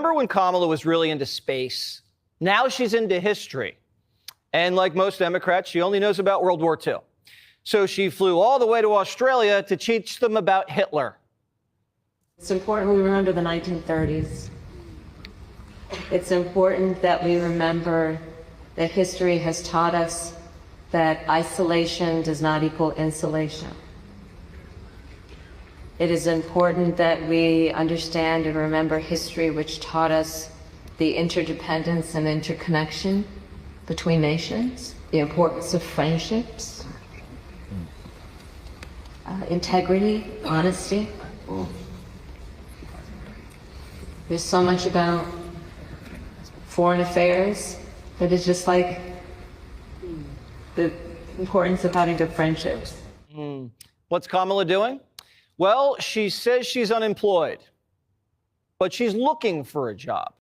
Remember when Kamala was really into space? Now she's into history. And like most Democrats, she only knows about World War II. So she flew all the way to Australia to teach them about Hitler. It's important we remember the 1930s. It's important that we remember that history has taught us that isolation does not equal insulation. It is important that we understand and remember history, which taught us the interdependence and interconnection between nations, the importance of friendships, integrity, honesty. There's so much about foreign affairs that is just like the importance of having good friendships. What's Kamala doing? Well, she says she's unemployed, but she's looking for a job.